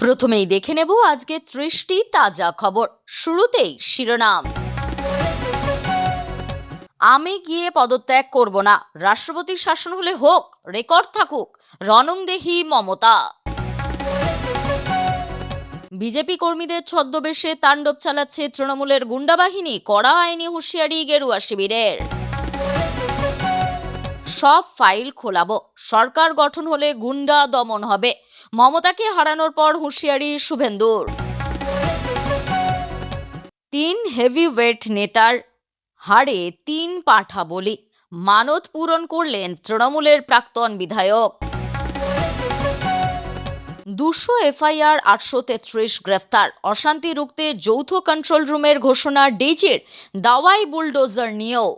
প্রথমেই দেখে নেব আজকে ৩০টি তাজা খবর। শুরুতেই শিরোনাম। আমি গিয়ে পদত্যাগ করব না, রাষ্ট্রপতির শাসন হলে হোক, রেকর্ড থাকুক, রণংদেহী মমতা। বিজেপি কর্মীদের ছদ্মবেশে তাণ্ডব চালাচ্ছে তৃণমূলের গুন্ডা বাহিনী, কড়া আইনি হুঁশিয়ারি গেরুয়া শিবিরের। সব ফাইল খোলাবো, সরকার গঠন হলে গুন্ডা দমন হবে, মমতাকে হারানোর পর হুঁশিয়ারি শুভেন্দুর। ৩ হেভিওয়েট নেতার হারে ৩ পাঠা বলি, মানত পূরণ করলেন তৃণমূলের প্রাক্তন বিধায়ক। ২০০ এফআইআর, ৮৩৩ গ্রেফতার, অশান্তি রুখতে যৌথ কন্ট্রোল রুমের ঘোষণা ডিজির, দাওয়াই বুলডোজার নিয়েও।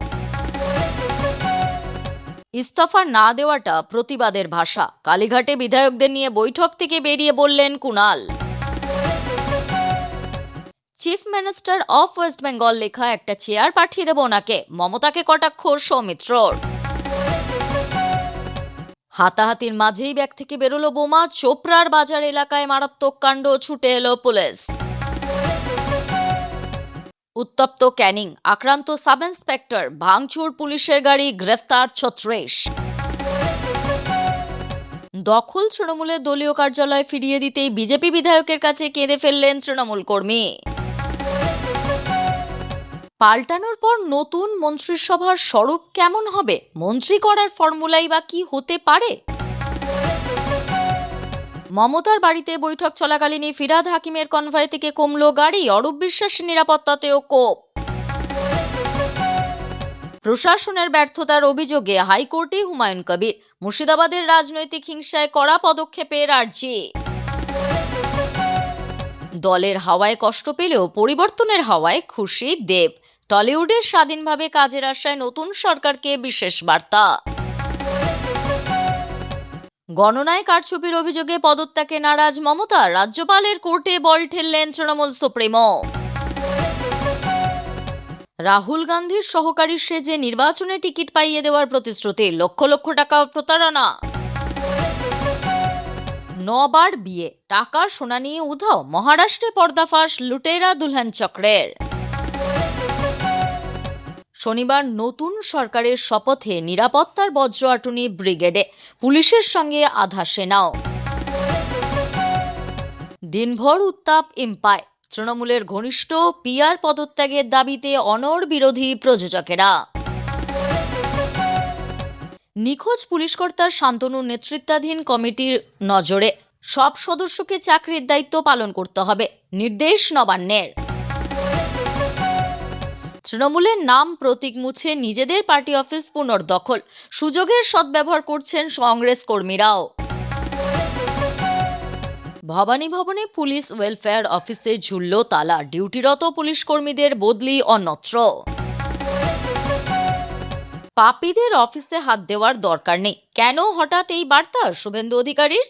ইস্তফা না দেওয়াটা প্রতিবাদের ভাষা, কালীঘাটে বিধায়কদের নিয়ে বৈঠক থেকে বেরিয়ে বললেন Kunal. Chief minister of West Bengal লেখা একটা চেয়ার পাঠিয়ে দেব ওনাকে, মমতাকে কটাক্ষ সৌমিত্রর। হাতাহাতির মাঝেই ব্যাগ থেকে বেরোলো বোমা, চোপড়ার বাজার এলাকায় মারাত্মক কাণ্ড, ছুটে এলো পুলিশ। উত্তপ্ত ক্যানিং, আক্রান্ত সাব ইন্সপেক্টর, ভাঙচুর পুলিশের গাড়ি, গ্রেফতার ৩৬। দখল তৃণমূলের দলীয় কার্যালয় ফিরিয়ে দিতেই বিজেপি বিধায়কের কাছে কেঁদে ফেললেন তৃণমূল কর্মী। পাল্টানোর পর নতুন মন্ত্রিসভার স্বরূপ কেমন হবে, মন্ত্রী করার ফর্মুলাই বা কি হতে পারে? মমতার বাড়িতে বৈঠক চলাকালীনই ফিরহাদ হাকিমের কনভয় থেকে কমলো গাড়ি, অরূপ বিশ্বাসের নিরাপত্তাতেও কোপ। প্রশাসনের ব্যর্থতার অভিযোগে হাইকোর্টে হুমায়ুন কবির, মুর্শিদাবাদের রাজনৈতিক হিংসায় কড়া পদক্ষেপের আর্জি। দলের হাওয়ায় কষ্ট পেলেও পরিবর্তনের হাওয়ায় খুশি দেব, টলিউডের স্বাধীনভাবে কাজের আশায় নতুন সরকারকে বিশেষ বার্তা। গণনায় কারচুপির অভিযোগে পদত্যাগে নারাজ মমতা, রাজ্যপালের কোর্টে বল ঠেললেন তৃণমূল সুপ্রিমো। রাহুল গান্ধীর সহকারী সেজে নির্বাচনে টিকিট পাইয়ে দেওয়ার প্রতিশ্রুতি, লক্ষ লক্ষ টাকা প্রতারণা। ৯ বার বিয়ে, টাকা সোনা নিয়ে উধাও, মহারাষ্ট্রে পর্দাফাঁস লুটেরা দুলহান চক্রের। শনিবার নতুন সরকারের শপথে নিরাপত্তার বজ্রআটুনি ব্রিগেডে, পুলিশের সঙ্গে আধা সেনাও। দিনভর উত্তাপ ইম্পায়, তৃণমূলের ঘনিষ্ঠ পিআর পদত্যাগের দাবিতে অনড় বিরোধী প্রযোজকেরা। নিখোঁজ পুলিশকর্তার শান্তনুর নেতৃত্বাধীন কমিটির নজরে, সব সদস্যকে চাকরির দায়িত্ব পালন করতে হবে, নির্দেশ নবান্নের। তৃণমূলের নাম প্রতীক মুছে নিজেদের পার্টি অফিস পুনর্দখল, সুযোগের সদ্ব্যবহার করছেন কংগ্রেস কর্মীরাও। ভবানী ভবনে পুলিশ ওয়েলফেয়ার অফিসে ঝুলল তালা, ডিউটিরত পুলিশ কর্মীদের বদলি অন্যত্র। পাপীদের অফিসে হাত দেওয়ার দরকার নেই, কেন হঠাৎ এই বার্তা শুভেন্দু অধিকারীর?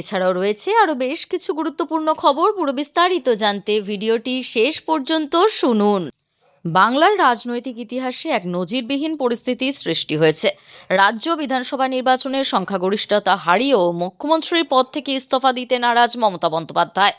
এছাড়াও রয়েছে আরো বেশ কিছু গুরুত্বপূর্ণ খবর, পুরো বিস্তারিত জানতে ভিডিওটি শেষ পর্যন্ত শুনুন। বাংলার রাজনৈতিক ইতিহাসে এক নজিরবিহীন পরিস্থিতির সৃষ্টি হয়েছে। রাজ্য বিধানসভা নির্বাচনের সংখ্যাগরিষ্ঠতা হারিয়েও মুখ্যমন্ত্রীর পদ থেকে ইস্তফা দিতে নারাজ মমতা বন্দ্যোপাধ্যায়।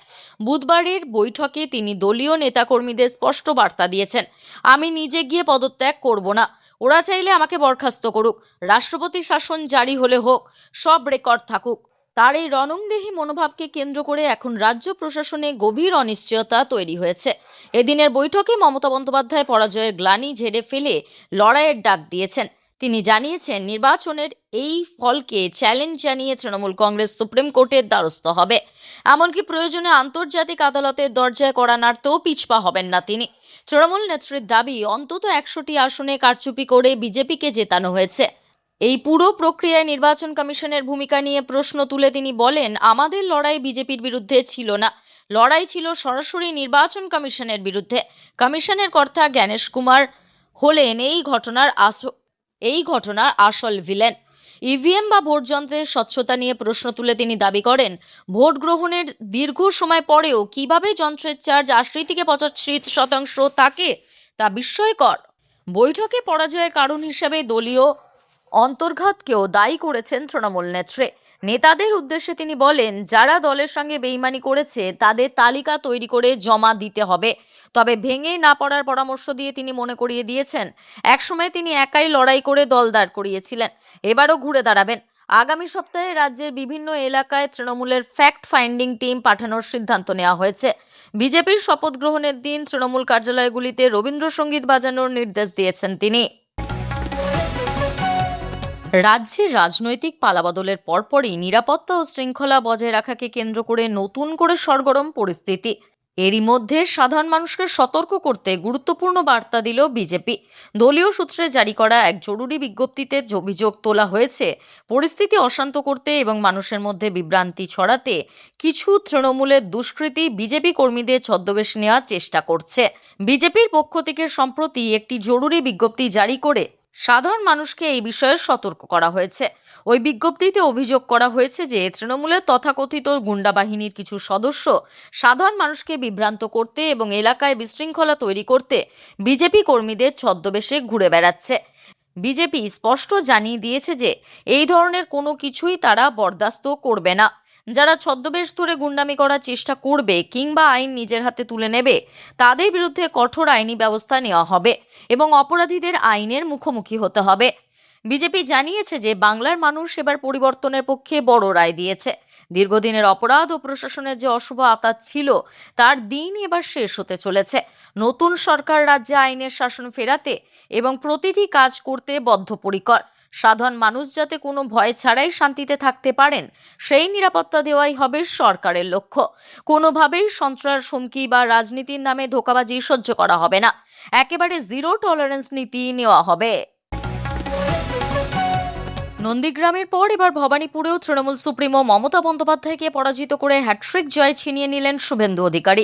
বুধবারের বৈঠকে তিনি দলীয় নেতাকর্মীদের স্পষ্ট বার্তা দিয়েছেন, আমি নিজে গিয়ে পদত্যাগ করব না, ওরা চাইলে আমাকে বরখাস্ত করুক, রাষ্ট্রপতি শাসন জারি হলে হোক, সব রেকর্ড থাকুক। তার এই রণংদেহী মনোভাবকে কেন্দ্র করে এখন রাজ্য প্রশাসনে গভীর অনিশ্চয়তা তৈরি হয়েছে। এদিনের বৈঠকে মমতা বন্দ্যোপাধ্যায় পরাজয়ের গ্লানি ঝেড়ে ফেলে লড়াইয়ের ডাক দিয়েছেন। তিনি জানিয়েছেন, নির্বাচনের এই ফলকে চ্যালেঞ্জ জানিয়ে তৃণমূল কংগ্রেস সুপ্রিম কোর্টের দ্বারস্থ হবে, এমনকি প্রয়োজনে আন্তর্জাতিক আদালতের দরজায় কড়া নাড়তেও পিছপা হবেন না তিনি। তৃণমূল নেত্রীর দাবি, অন্তত ১০০টি আসনে কারচুপি করে বিজেপিকে জেতানো হয়েছে। এই পুরো প্রক্রিয়ায় নির্বাচন কমিশনের ভূমিকা নিয়ে প্রশ্ন তুলে তিনি বলেন, আমাদের লড়াই বিজেপির বিরুদ্ধে ছিল না, লড়াই ছিল সরাসরি নির্বাচন কমিশনের বিরুদ্ধে। কমিশনের কর্তা জ্ঞানেশ কুমার হলেন এই ঘটনার আসল ভিলেন। ইভিএম বা ভোট যন্ত্রের স্বচ্ছতা নিয়ে প্রশ্ন তুলে তিনি দাবি করেন, ভোট গ্রহণের দীর্ঘ সময় পরেও কিভাবে যন্ত্রের চার্জ ৮০ থেকে ৮৫% থাকে তা বিস্ময়কর। বৈঠকে পরাজয়ের কারণ হিসেবে দলীয় অন্তর্ঘাতকেও দায়ী করেছেন তৃণমূল নেত্রী। নেতাদের উদ্দেশ্যে তিনি বলেন, যারা দলের সঙ্গে বেইমানি করেছে তাদের তালিকা তৈরি করে জমা দিতে হবে। তবে ভেঙে না পড়ার পরামর্শ দিয়ে তিনি মনে করিয়ে দিয়েছেন, একসময় তিনি একাই লড়াই করে দল দাঁড় করিয়েছিলেন, এবারও ঘুরে দাঁড়াবেন। আগামী সপ্তাহে রাজ্যের বিভিন্ন এলাকায় তৃণমূলের ফ্যাক্ট ফাইন্ডিং টিম পাঠানোর সিদ্ধান্ত নেওয়া হয়েছে। বিজেপির শপথ গ্রহণের দিন তৃণমূল কার্যালয়গুলিতে রবীন্দ্রসঙ্গীত বাজানোর নির্দেশ দিয়েছেন তিনি। রাজ্যের রাজনৈতিক পালাবদলের পরপরই নিরাপত্তা ও শৃঙ্খলা বজায় রাখাকে কেন্দ্র করে নতুন করে সরগরম পরিস্থিতি। এরই মধ্যে সাধারণ মানুষকে সতর্ক করতে গুরুত্বপূর্ণ বার্তা দিল বিজেপি। দলীয় সূত্রে জারি করা এক জরুরি বিজ্ঞপ্তিতে অভিযোগ তোলা হয়েছে, পরিস্থিতি অশান্ত করতে এবং মানুষের মধ্যে বিভ্রান্তি ছড়াতে কিছু তৃণমূলের দুষ্কৃতী বিজেপি কর্মীদের ছদ্মবেশ নেওয়ার চেষ্টা করছে। বিজেপির পক্ষ থেকে সম্প্রতি একটি জরুরি বিজ্ঞপ্তি জারি করে সাধারণ মানুষকে এই বিষয়ে সতর্ক করা হয়েছে। ওই বিজ্ঞপ্তিতে অভিযোগ করা হয়েছে যে তৃণমূলের তথাকথিত গুন্ডা বাহিনীর কিছু সদস্য সাধারণ মানুষকে বিভ্রান্ত করতে এবং এলাকায় বিশৃঙ্খলা তৈরি করতে বিজেপি কর্মীদের ছদ্মবেশে ঘুরে বেড়াচ্ছে। বিজেপি স্পষ্ট জানিয়ে দিয়েছে যে এই ধরনের কোনো কিছুই তারা বরদাস্ত করবে না। যারা ছদ্মবেশ ধরে গুন্ডামি করার চেষ্টা করবে কিংবা আইন নিজের হাতে তুলে নেবে, তাদের বিরুদ্ধে কঠোর আইনি ব্যবস্থা নেওয়া হবে এবং অপরাধীদের আইনের মুখোমুখি হতে হবে। বিজেপি জানিয়েছে যে বাংলার মানুষ এবার পরিবর্তনের পক্ষে বড় রায় দিয়েছে। দীর্ঘদিনের অপরাধ ও প্রশাসনের যে অশুভ আতাত ছিল তার দিন এবার শেষ হতে চলেছে। নতুন সরকার রাজ্যে আইনের শাসন ফেরাতে এবং প্রতিটি কাজ করতে বদ্ধপরিকর। সাধারণ মানুষ যাতে কোনো ভয় ছাড়াই শান্তিতে থাকতে পারেন, সেই নিরাপত্তা দেওয়াই হবে সরকারের লক্ষ্য। কোনোভাবেই সন্ত্রাস, হুমকি বা রাজনীতির নামে ধোঁকাবাজি সহ্য করা হবে না। একেবারে জিরো টলারেন্স নীতি নেওয়া হবে। নন্দীগ্রামের পর এবার ভবানীপুরেও তৃণমূল সুপ্রিমো মমতা বন্দ্যোপাধ্যায়কে পরাজিত করে হ্যাট্রিক জয় ছিনিয়ে নিলেন শুভেন্দু অধিকারী।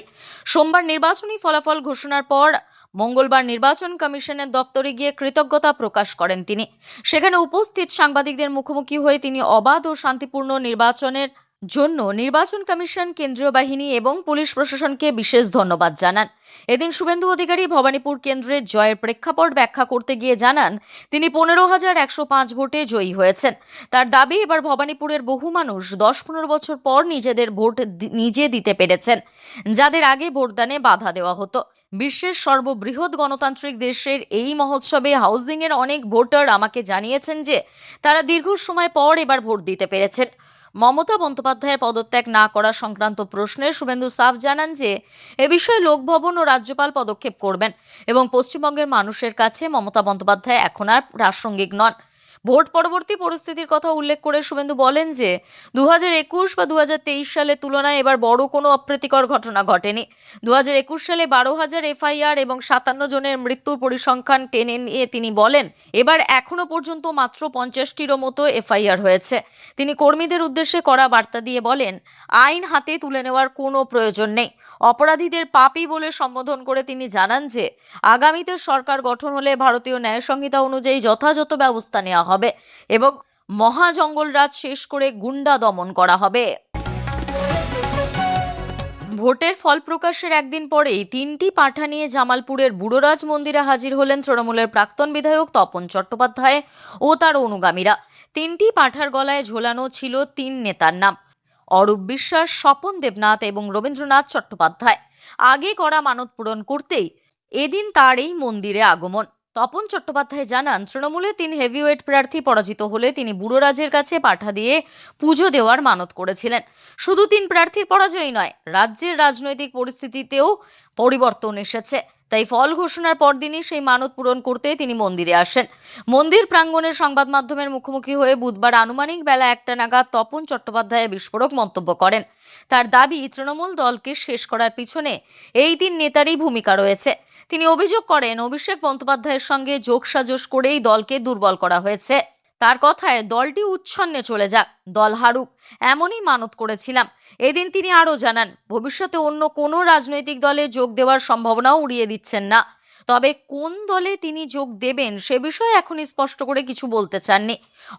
সোমবার নির্বাচনী ফলাফল ঘোষণার পর মঙ্গলবার নির্বাচন কমিশনের দফতরে গিয়ে কৃতজ্ঞতা প্রকাশ করেন তিনি। সেখানে উপস্থিত সাংবাদিকদের মুখোমুখি হয়ে তিনি অবাধ ও শান্তিপূর্ণ নির্বাচনের জন্য নির্বাচন কমিশন, কেন্দ্রীয় বাহিনী এবং পুলিশ প্রশাসনকে বিশেষ ধন্যবাদ জানান। এদিন শুভেন্দু অধিকারী ভবানীপুর কেন্দ্রের জয়ের প্রেক্ষাপট ব্যাখ্যা করতে গিয়ে জানান, তিনি 15,105 ভোটে জয়ী হয়েছেন। তার দাবি, এবার ভবানীপুরের বহু মানুষ 10-15 বছর পর নিজেদের ভোট নিজে দিতে পেরেছেন, যাদের আগে ভোটদানে বাধা দেওয়া হতো। বিশ্বের সর্ববৃহৎ গণতান্ত্রিক দেশের এই মহোৎসবে হাউজিংয়ের অনেক ভোটার আমাকে জানিয়েছেন যে তারা দীর্ঘ সময় পর এবার ভোট দিতে পেরেছেন। মমতা বন্দ্যোপাধ্যায়ের পদত্যাগ না করা সংক্রান্ত প্রশ্নে শুভেন্দু সাফ জানান যে এ বিষয়ে লোকভবন ও রাজ্যপাল পদক্ষেপ করবেন এবং পশ্চিমবঙ্গের মানুষের কাছে মমতা বন্দ্যোপাধ্যায় এখন আর প্রাসঙ্গিক নন। ভোট পরবর্তী পরিস্থিতির কথা উল্লেখ করে শুভেন্দু বলেন যে 2021 বা 2023 সালের তুলনায় এবার বড় কোনো অপ্রীতিকর ঘটনা ঘটেনি। 2021 সালে 12,000 এফআইআর এবং 57 জনের মৃত্যুর পরিসংখ্যান টেনে নিয়ে তিনি বলেন, এবার এখনো পর্যন্ত মাত্র 50টিরও মতো এফআইআর হয়েছে। তিনি কর্মীদের উদ্দেশ্যে কড়া বার্তা দিয়ে বলেন, আইন হাতে তুলে নেওয়ার কোনো প্রয়োজন নেই। অপরাধীদের পাপী বলে সম্বোধন করে তিনি জানান যে আগামীতে সরকার গঠন হলে ভারতীয় ন্যায় সংহিতা অনুযায়ী যথাযথ ব্যবস্থা নেওয়া হবে এবং মহাজঙ্গলরাজ শেষ করে গুন্ডা দমন করা হবে। ভোটের ফল প্রকাশের একদিন পরেই 3টি পাঁঠা নিয়ে জামালপুরের বুড়োরাজ মন্দিরে হাজির হলেন তৃণমূলের প্রাক্তন বিধায়ক তপন চট্টোপাধ্যায় ও তার অনুগামীরা। 3টি পাঁঠার গলায় ঝোলানো ছিল 3 নেতার নাম: অরূপ বিশ্বাস, স্বপন দেবনাথ এবং রবীন্দ্রনাথ চট্টোপাধ্যায়। আগে করা মানত পূরণ করতেই এদিন তার এই মন্দিরে আগমন। তপন চট্টোপাধ্যায় জানান, তৃণমূলে 3 হেভিওয়েট প্রার্থী পরাজিত হলে তিনি বুড়োরাজের কাছে পাঁঠা দিয়ে পুজো দেওয়ার মানত করেছিলেন। শুধু 3 প্রার্থীর পরাজয় নয়, রাজ্যের রাজনৈতিক পরিস্থিতিতেও পরিবর্তন এসেছে। তাই ফল ঘোষণার পরদিনই সেই মানত পূরণ করতে তিনি মন্দিরে আসেন। মন্দির প্রাঙ্গণের সংবাদ মাধ্যমের মুখোমুখি হয়ে বুধবার আনুমানিক বেলা 1টা নাগাদ তপন চট্টোপাধ্যায় বিস্ফোরক মন্তব্য করেন। তার দাবি, তৃণমূল দলকে শেষ করার পিছনে এই 3 নেতারই ভূমিকা রয়েছে। তিনি অভিযোগ করেন, অভিষেক বন্দ্যোপাধ্যায়ের সঙ্গে যোগসাজশ করেই দলকে দুর্বল করা হয়েছে। তার কথায়, দলটি উচ্ছন্নে চলে যাক, দল হারুক, এমনই মানত করেছিলাম। এদিন তিনি আরও জানান, ভবিষ্যতে অন্য কোনো রাজনৈতিক দলে যোগ দেওয়ার সম্ভাবনাও উড়িয়ে দিচ্ছেন না। তবে কোন দলে তিনি যোগ দেবেন সে বিষয়ে এখনই স্পষ্ট করে কিছু বলতে চাননি।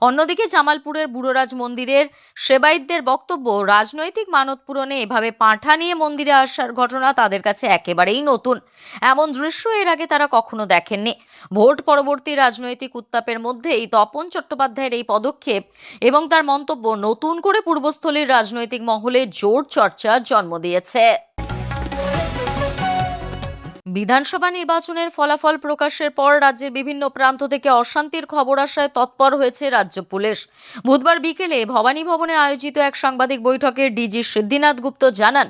অন্যদিকে জামালপুরের বুড়োরাজ মন্দিরের সেবায়েতদের বক্তব্য, রাজনৈতিক মানত পূরণে এভাবে পাঁঠা নিয়ে মন্দিরে আসার ঘটনা তাদের কাছে একেবারেই নতুন। এমন দৃশ্য এর আগে তারা কখনো দেখেননি। ভোট পরবর্তী রাজনৈতিক উত্তাপের মধ্যেই তপন চট্টোপাধ্যায়ের এই পদক্ষেপ এবং তার মন্তব্য নতুন করে পূর্বস্থলীর রাজনৈতিক মহলে জোর চর্চার জন্ম দিয়েছে। বিধানসভা নির্বাচনের ফলাফল প্রকাশের পর রাজ্যের বিভিন্ন প্রান্ত থেকে অশান্তির খবর আসায় তৎপর হয়েছে রাজ্য পুলিশ। বুধবার বিকেলে ভবানী ভবনে আয়োজিত এক সাংবাদিক বৈঠকে ডিজি সিদ্ধিনাথ গুপ্ত জানান,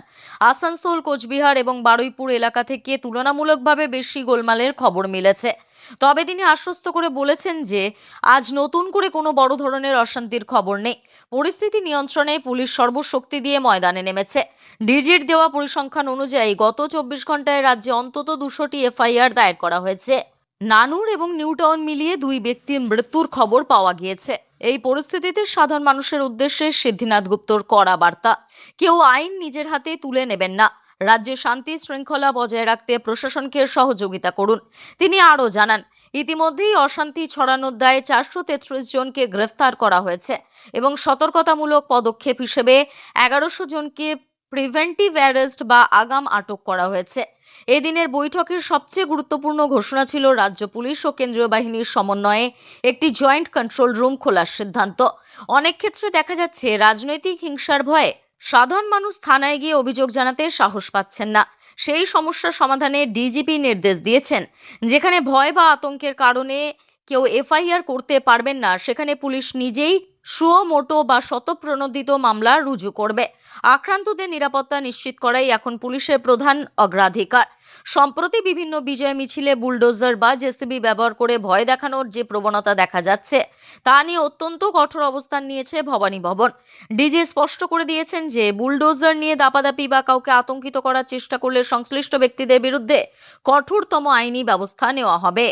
আসানসোল, কোচবিহার এবং বারুইপুর এলাকা থেকে তুলনামূলকভাবে বেশি গোলমালের খবর মিলেছে। তবে তিনি আশ্বস্ত করে বলেছেন যে আজ নতুন করে কোনো বড় ধরনের অশান্তির খবর নেই। পরিস্থিতি নিয়ন্ত্রণে পুলিশ সর্বশক্তি দিয়ে ময়দানে নেমেছে। ডিজির দেওয়া পরিসংখ্যান অনুযায়ী গত 24 ঘন্টায় রাজ্যে অন্তত 200টি এফআইআর দায়ের করা হয়েছে। নানুর এবং নিউটাউন মিলিয়ে 2 ব্যক্তির মৃত্যুর খবর পাওয়া গিয়েছে। এই পরিস্থিতিতে সাধারণ মানুষের উদ্দেশ্যে সিদ্ধিনাথ গুপ্তর কড়া বার্তা, কেউ আইন নিজের হাতে তুলে নেবেন না। রাজ্যে শান্তি শৃঙ্খলা বজায় রাখতে প্রশাসনকে সহযোগিতা করুন। তিনি আরও জানান, ইতিমধ্যেই অশান্তি ছড়ানোর দায়ে 433 জনকে গ্রেফতার করা হয়েছে এবং সতর্কতামূলক পদক্ষেপ হিসেবে 1100 জনকে প্রিভেন্টিভ অ্যারেস্ট বা আগাম আটক করা হয়েছে। এদিনের বৈঠকের সবচেয়ে গুরুত্বপূর্ণ ঘোষণা ছিল রাজ্য পুলিশ ও কেন্দ্রীয় বাহিনীর সমন্বয়ে একটি জয়েন্ট কন্ট্রোল রুম খোলার সিদ্ধান্ত। অনেক ক্ষেত্রে দেখা যাচ্ছে রাজনৈতিক হিংসার ভয়ে সাধারণ মানুষ থানায় গিয়ে অভিযোগ জানাতে সাহস পাচ্ছেন না। সেই সমস্যার সমাধানে ডিজিপি নির্দেশ দিয়েছেন, যেখানে ভয় বা আতঙ্কের কারণে কেউ এফআইআর করতে পারবেন না, সেখানে পুলিশ নিজেই সুমোটো বা শতপ্রণোদিত মামলা রুজু করবে। আক্রান্তদের নিরাপত্তা নিশ্চিত করাই এখন পুলিশের প্রধান অগ্রাধিকার। সম্প্রতি বিভিন্ন বিজয় মিছিলে বুলডোজার বা জেসিবি ব্যবহার করে ভয় দেখানোর যে প্রবণতা দেখা যাচ্ছে তা নিয়ে অত্যন্ত কঠোর অবস্থান নিয়েছে ভবানী ভবন। ডিজি স্পষ্ট করে দিয়েছেন যে বুলডোজার নিয়ে দাপাদাপি বা কাউকে আতঙ্কিত করার চেষ্টা করলে সংশ্লিষ্ট ব্যক্তিদের বিরুদ্ধে কঠোরতম আইনি ব্যবস্থা নেওয়া হবে।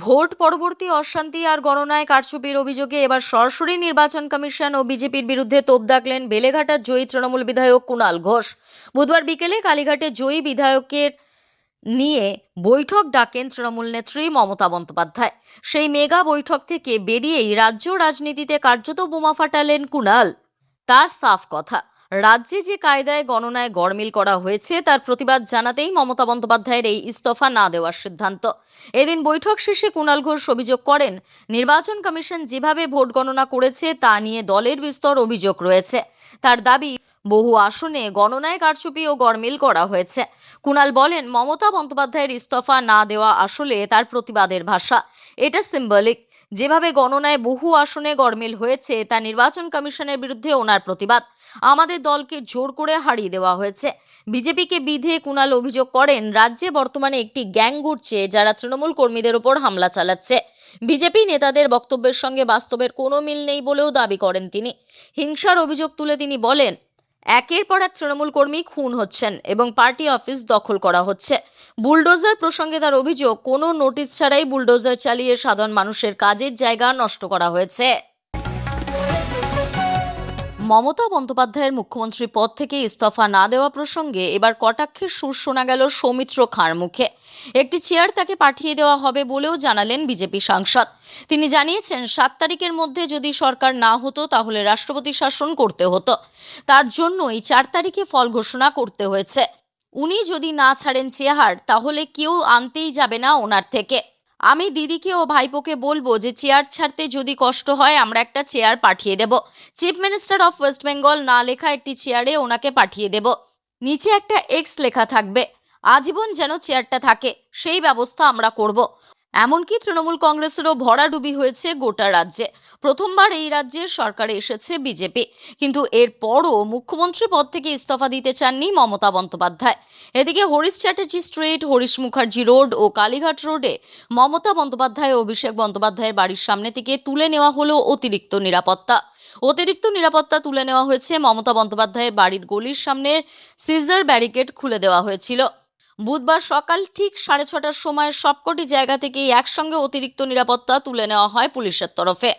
ভোট পরবর্তী অশান্তি আর গণনায় কারচুপির অভিযোগে এবার সরাসরি নির্বাচন কমিশন ও বিজেপির বিরুদ্ধে তোপ দাগলেন বেলেঘাটার জয়ী তৃণমূল বিধায়ক কুণাল ঘোষ। বুধবার বিকেলে কালীঘাটে জয়ী বিধায়কের নিয়ে বৈঠক ডাকেন তৃণমূল নেত্রী মমতা বন্দ্যোপাধ্যায়। সেই মেগা বৈঠক থেকে বেরিয়েই রাজ্য রাজনীতিতে কার্যত বোমা ফাটালেন কুণাল। তার সাফ কথা, রাজ্যে যে কায়দায় গণনায় গড়মিল করা হয়েছে তার প্রতিবাদ জানাতেই মমতা বন্দ্যোপাধ্যায়ের এই ইস্তফা না দেওয়ার সিদ্ধান্ত। এদিন বৈঠক শেষে কুণাল ঘোষ অভিযোগ করেন, নির্বাচন কমিশন যেভাবে ভোট গণনা করেছে তা নিয়ে দলের বিস্তর অভিযোগ রয়েছে। তার দাবি, বহু আসনে গণনায় কারচুপি ও গড়মিল করা হয়েছে। কুণাল বলেন, মমতা বন্দ্যোপাধ্যায়ের ইস্তফা না দেওয়া আসলে তার প্রতিবাদের ভাষা। এটা সিম্বলিক। যেভাবে গণনায় বহু আসনে গড়মিল হয়েছে তা নির্বাচন কমিশনের বিরুদ্ধে ওনার প্রতিবাদ। আমাদের দলকে জোর করে হারিয়ে দেওয়া হয়েছে। বিজেপিকে বিধে কুণাল অভিযোগ করেন, রাজ্যে বর্তমানে একটি গ্যাং ঘুরছে যারা তৃণমূল কর্মীদের উপর হামলা চালাচ্ছে। বিজেপি নেতাদের বক্তব্যের সঙ্গে বাস্তবের কোনো মিল নেই বলেও দাবি করেন তিনি। হিংসার অভিযোগ তুলে তিনি বলেন, একের পর এক তৃণমূল কর্মী খুন হচ্ছেন এবং পার্টি অফিস দখল করা হচ্ছে। বুলডোজার প্রসঙ্গে তার অভিযোগ, কোনো নোটিশ ছাড়াই বুলডোজার চালিয়ে সাধারণ মানুষের কাজের জায়গা নষ্ট করা হয়েছে। মমতা বন্দ্যোপাধ্যায়ের মুখ্যমন্ত্রী পদ থেকে ইস্তফা না দেওয়া প্রসঙ্গে এবার কটাক্ষের সুর শোনা গেল সৌমিত্র খাঁর মুখে। একটি চেয়ার তাকে পাঠিয়ে দেওয়া হবে বলেও জানালেন বিজেপি সাংসদ। তিনি জানিয়েছেন, 7 তারিখের মধ্যে যদি সরকার না হতো তাহলে রাষ্ট্রপতি শাসন করতে হতো। তার জন্যই 4 তারিখে ফল ঘোষণা করতে হয়েছে। উনি যদি না ছাড়েন চেয়ার, তাহলে কেউ আনতেই যাবে না ওনার থেকে। আমি দিদিকে ও ভাইপোকে বলবো যে চেয়ার ছাড়তে যদি কষ্ট হয় আমরা একটা চেয়ার পাঠিয়ে দেব। Chief minister of West Bengal না লেখা একটি চেয়ারে ওনাকে পাঠিয়ে দেব। নিচে একটা এক্স লেখা থাকবে। আজীবন যেন চেয়ারটা থাকে, সেই ব্যবস্থা আমরা করব। এমনকি তৃণমূল কংগ্রেসেরও ভরাডুবি হয়েছে গোটা রাজ্যে। প্রথমবার এই রাজ্যে সরকারে এসেছে বিজেপি, কিন্তু এরপরও মুখ্যমন্ত্রী পদ থেকে ইস্তফা দিতে চাননি মমতা বন্দ্যোপাধ্যায়। এদিকে হরিশ চ্যাটার্জি স্ট্রিট, হরিশ মুখার্জি রোড ও কালীঘাট রোডে মমতা বন্দ্যোপাধ্যায় ও অভিষেক বন্দ্যোপাধ্যায়ের বাড়ির সামনে থেকে তুলে নেওয়া হলো অতিরিক্ত নিরাপত্তা। অতিরিক্ত নিরাপত্তা তুলে নেওয়া হয়েছে। মমতা বন্দ্যোপাধ্যায়ের বাড়ির গলির সামনের সিজার ব্যারিকেড খুলে দেওয়া হয়েছিল। বুধবার সকাল ঠিক 6:30টার সময় সবকটি জায়গা থেকেই একসঙ্গে অতিরিক্ত নিরাপত্তা তুলে নেওয়া হয় পুলিশের তরফে।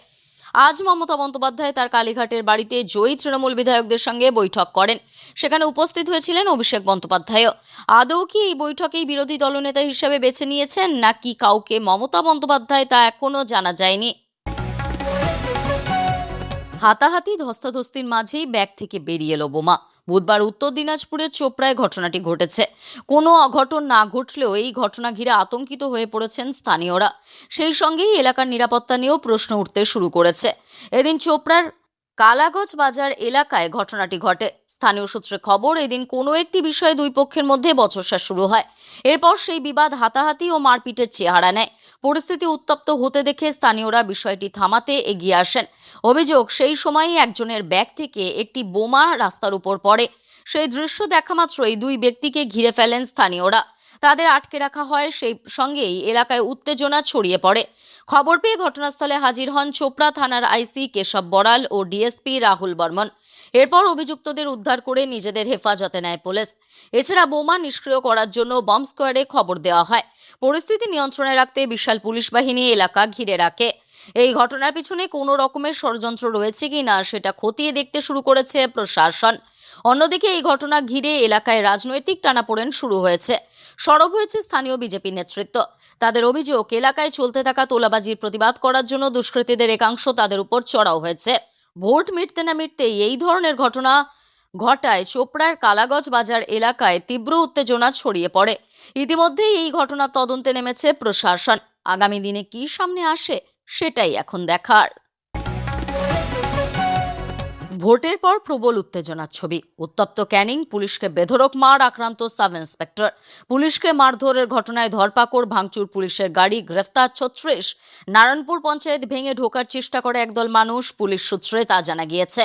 আজ মমতা বন্দ্যোপাধ্যায় তার কালীঘাটের বাড়িতে জয়ী তৃণমূল বিধায়কদের সঙ্গে বৈঠক করেন। সেখানে উপস্থিত হয়েছিলেন অভিষেক বন্দ্যোপাধ্যায়ও। আদৌ কি এই বৈঠকেই বিরোধী দলনেতা হিসেবে বেছে নিয়েছেন নাকি কাউকে মমতা বন্দ্যোপাধ্যায় তা এখনো জানা যায়নি। হাতাহাতি ধস্তাধস্তির মাঝেই ব্যাগ থেকে বেরিয়ে এলো বোমা। বুধবার উত্তর দিনাজপুরের চোপড়ায় ঘটনাটি ঘটেছে। কোনো অঘটন না ঘটলেও এই ঘটনা ঘিরে আতঙ্কিত হয়ে পড়েছেন স্থানীয়রা। সেই সঙ্গেই এলাকার নিরাপত্তা নিয়েও প্রশ্ন উঠতে শুরু করেছে। এদিন চোপড়ার কালাগজ বাজার এলাকায় ঘটনাটি ঘটে। স্থানীয় সূত্রে খবর, এদিন কোনো একটি বিষয়ে দুই পক্ষের মধ্যে বচসা শুরু হয়। এরপর সেই বিবাদ হাতাহাতি ও মারপিটের চেহারা নেয়। পরিস্থিতি উত্তপ্ত হতে দেখে স্থানীয়রা বিষয়টি থামাতে এগিয়ে আসেন। অভিযোগ, সেই সময়ই একজনের ব্যাগ থেকে একটি বোমা রাস্তার উপর পড়ে। সেই দৃশ্য দেখা মাত্রই দুই ব্যক্তিকে ঘিরে ফেলেন স্থানীয়রা। তাদের আটকে রাখা হয়। সেই সঙ্গেই এলাকায় উত্তেজনা ছড়িয়ে পড়ে। খবর পেয়ে ঘটনাস্থলে হাজির হন চোপড়া থানার আইসি কেশব বড়াল ও ডিএসপি রাহুল বর্মন। এরপর অভিযুক্তদের উদ্ধার করে নিজেদের হেফাজতে নেয় পুলিশ। এছাড়া বোমা নিষ্ক্রিয় করার জন্য বম্ব স্কোয়াডে খবর দেওয়া হয়। পরিস্থিতি নিয়ন্ত্রণে রাখতে বিশাল পুলিশ বাহিনী এলাকা ঘিরে রাখে। এই ঘটনার পিছনে কোনো রকমের ষড়যন্ত্র রয়েছে কিনা সেটা খতিয়ে দেখতে শুরু করেছে প্রশাসন। অন্যদিকে এই ঘটনা ঘিরে এলাকায় রাজনৈতিক টানাপোড়েন শুরু হয়েছে। সরব হয়েছে স্থানীয় বিজেপি নেতৃত্ব। তাদের অভিযোগ, এলাকায় চলতে থাকা তোলাবাজির প্রতিবাদ করার জন্য দুষ্কৃতীদের একাংশ তাদের উপর চড়াও হয়েছে। ভোট মিটতে না মিটতেই এই ধরনের ঘটনা ঘটায় চোপড়ার কালাগজ বাজার এলাকায় তীব্র উত্তেজনা ছড়িয়ে পড়ে। ইতিমধ্যেই এই ঘটনার তদন্তে নেমেছে প্রশাসন। আগামী দিনে কি সামনে আসে সেটাই এখন দেখার। ভোটের পর প্রবল উত্তেজনার ছবি। উত্তপ্ত ক্যানিং, পুলিশকে বেধড়ক মার আক্রান্ত সাব ইন্সপেক্টর। পুলিশকে মারধরের ঘটনায় ধরপাকড়, ভাঙচুর পুলিশের গাড়ি, গ্রেফতার 36। নারায়ণপুর পঞ্চায়েত ভেঙে ঢোকার চেষ্টা করে একদল মানুষ, পুলিশ সূত্রে তা জানা গিয়েছে।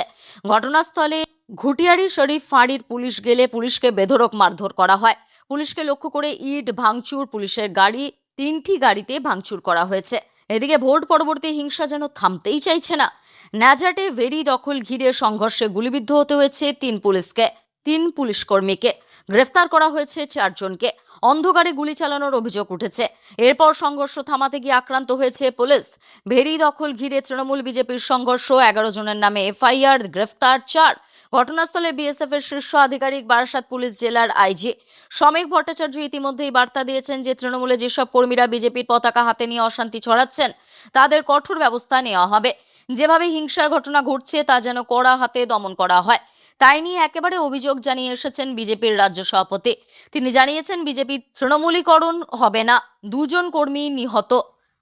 ঘটনাস্থলে ঘুটিয়ারি শরীফ ফাঁড়ির পুলিশ গেলে পুলিশকে বেধড়ক মারধর করা হয়। পুলিশকে লক্ষ্য করে ইট ভাঙচুর, পুলিশের গাড়ি 3টি গাড়িতে ভাঙচুর করা হয়েছে। এদিকে ভোট পরবর্তী হিংসা যেন থামতেই চাইছে না। ন্যাজাটে ভেরি দখল ঘিরে সংঘর্ষে গুলিবিদ্ধ হতে হয়েছে 3 পুলিশ কর্মীকে। গ্রেফতার করা হয়েছে 4 জনকে। অন্ধকারে গুলি চালানোর অভিযোগ উঠেছে। এরপর সংঘর্ষ থামাতে গিয়ে আক্রান্ত হয়েছে পুলিশ। ভেরি দখল ঘিরে তৃণমূল বিজেপির সংঘর্ষ, 11 জনের নামে এফআইআর, গ্রেফতার 4। ঘটনাস্থলে বিএসএফ এর শীর্ষ আধিকারিক, বারাসাত পুলিশ জেলার আইজি সমীক ভট্টাচার্য ইতিমধ্যেই বার্তা দিয়েছেন যে তৃণমূলে যেসব কর্মীরা বিজেপির পতাকা হাতে নিয়ে অশান্তি ছড়াচ্ছেন তাদের কঠোর ব্যবস্থা নেওয়া হবে। যেভাবে হিংসার ঘটনা ঘটছে তা যেন কড়া হাতে দমন করা হয়। তাই নিয়ে একেবারে অভিযোগ জানিয়ে এসেছেন বিজেপির রাজ্য সভাপতি। তিনি জানিয়েছেন, বিজেপি তৃণমূলীকরণ হবে না। 2 জন কর্মী নিহত।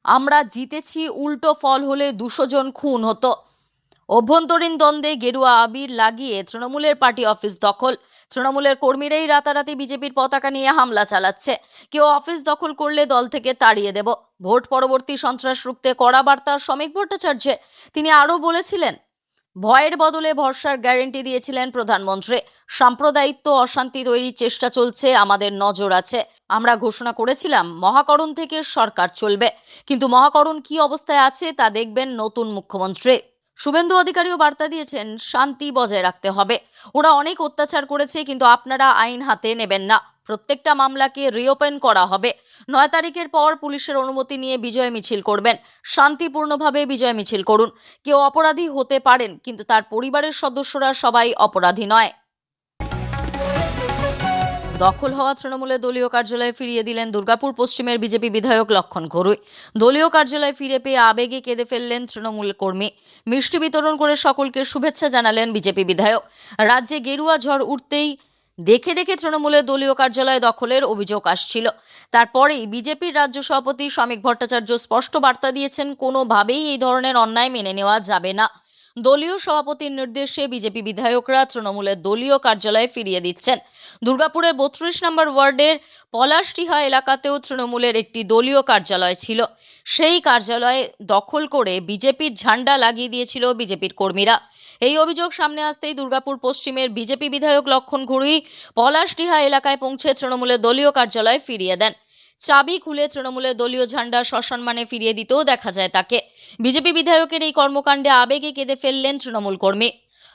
আমরা জিতেছি, উল্টো ফল হলে 200 জন খুন হতো। অভ্যন্তরীণ দ্বন্দ্বে গেরুয়া আবির লাগিয়ে তৃণমূলের পার্টি অফিস দখল। তৃণমূলের কর্মীরাই রাতারাতি বিজেপির পতাকা নিয়ে হামলা চালাচ্ছে। কেউ অফিস দখল করলে দল থেকে তাড়িয়ে দেব। ভোট পরবর্তী সন্ত্রাস রুখতে কড়া বার্তা সমীক ভট্টাচার্যের। তিনি আরও বলেছিলেন, ভয়ের বদলে ভরসার গ্যারেন্টি দিয়েছিলেন প্রধানমন্ত্রী। সাম্প্রদায়িত্ব, অশান্তি তৈরির চেষ্টা চলছে, আমাদের নজর আছে। আমরা ঘোষণা করেছিলাম মহাকরণ থেকে সরকার চলবে, কিন্তু মহাকরণ কি অবস্থায় আছে তা দেখবেন নতুন মুখ্যমন্ত্রী। শুভেন্দু অধিকারীও বার্তা দিয়েছেন, শান্তি বজায় রাখতে হবে। ওরা অনেক অত্যাচার করেছে, কিন্তু আপনারা আইন হাতে নেবেন না। প্রত্যেকটা মামলাকে রিওপেন করা হবে। 9 তারিখের পর পুলিশের অনুমতি নিয়ে বিজয় মিছিল করবেন। শান্তিপূর্ণভাবে বিজয় মিছিল করুন। কেউ অপরাধী হতে পারেন, কিন্তু তার পরিবারের সদস্যরা সবাই অপরাধী নয়। দখল হওয়া তৃণমূলের দলীয় কার্যালয়ে ফিরিয়ে দিলেন দুর্গাপুর পশ্চিমের বিজেপি বিধায়ক লক্ষণ ঘরুই। দলীয় কার্যালয় ফিরে পেয়ে আবেগে কেঁদে ফেললেন তৃণমূল কর্মী। মিষ্টি বিতরণ করে সকলকে শুভেচ্ছা জানালেন বিজেপি বিধায়ক। রাজ্যে গেরুয়া ঝড় উঠতেই দেখে দেখে তৃণমূলের দলীয় কার্যালয় দখলের অভিযোগ আসছিল। তারপরেই বিজেপির রাজ্য সভাপতি সমীক ভট্টাচার্য স্পষ্ট বার্তা দিয়েছেন, কোনোভাবেই এই ধরনের অন্যায় মেনে নেওয়া যাবে না। দলীয় সভাপতির নির্দেশে বিজেপি বিধায়করা তৃণমূলের দলীয় কার্যালয়ে ফিরিয়ে দিচ্ছেন। দুর্গাপুরের 32 নম্বর ওয়ার্ডের পলাশটিহা এলাকাতেও তৃণমূলের একটি দলীয় কার্যালয় ছিল। সেই কার্যালয় দখল করে বিজেপির ঝান্ডা লাগিয়ে দিয়েছিল বিজেপির কর্মীরা। এই অভিযোগ সামনে আসতেই দুর্গাপুর পশ্চিমের বিজেপি বিধায়ক লক্ষণ ঘরুই পলাশটিহা এলাকায় পৌঁছে তৃণমূলের দলীয় কার্যালয় ফিরিয়ে দেন। চাবি খুলে তৃণমূলের দলীয় ঝান্ডা সসম্মানে ফিরিয়ে দিতেও দেখা যায় তাকে। বিজেপি বিধায়কের এই কর্মকাণ্ডে আবেগে কেঁদে ফেললেন তৃণমূল কর্মী।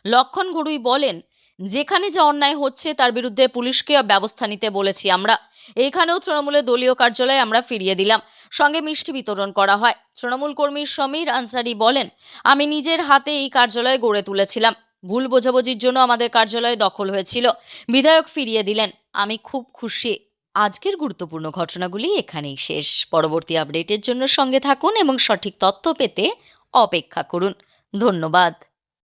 লক্ষণ ঘরুই বলেন, যেখানে যা অন্যায় হচ্ছে তার বিরুদ্ধে পুলিশকে ব্যবস্থা নিতে বলেছি আমরা। এইখানেও তৃণমূলের দলীয় কার্যালয় আমরা ফিরিয়ে দিলাম। সঙ্গে মিষ্টি বিতরণ করা হয়। তৃণমূল কর্মী সমীর আনসারি বলেন, আমি নিজের হাতে এই কার্যালয় গড়ে তুলেছিলাম। ভুল বোঝাবুঝির জন্য আমাদের কার্যালয় দখল হয়েছিল, বিধায়ক ফিরিয়ে দিলেন। আমি খুব খুশি। আজকের গুরুত্বপূর্ণ ঘটনাগুলি এখানেই শেষ। পরবর্তী আপডেটের জন্য সঙ্গে থাকুন এবং সঠিক তথ্য পেতে অপেক্ষা করুন। ধন্যবাদ।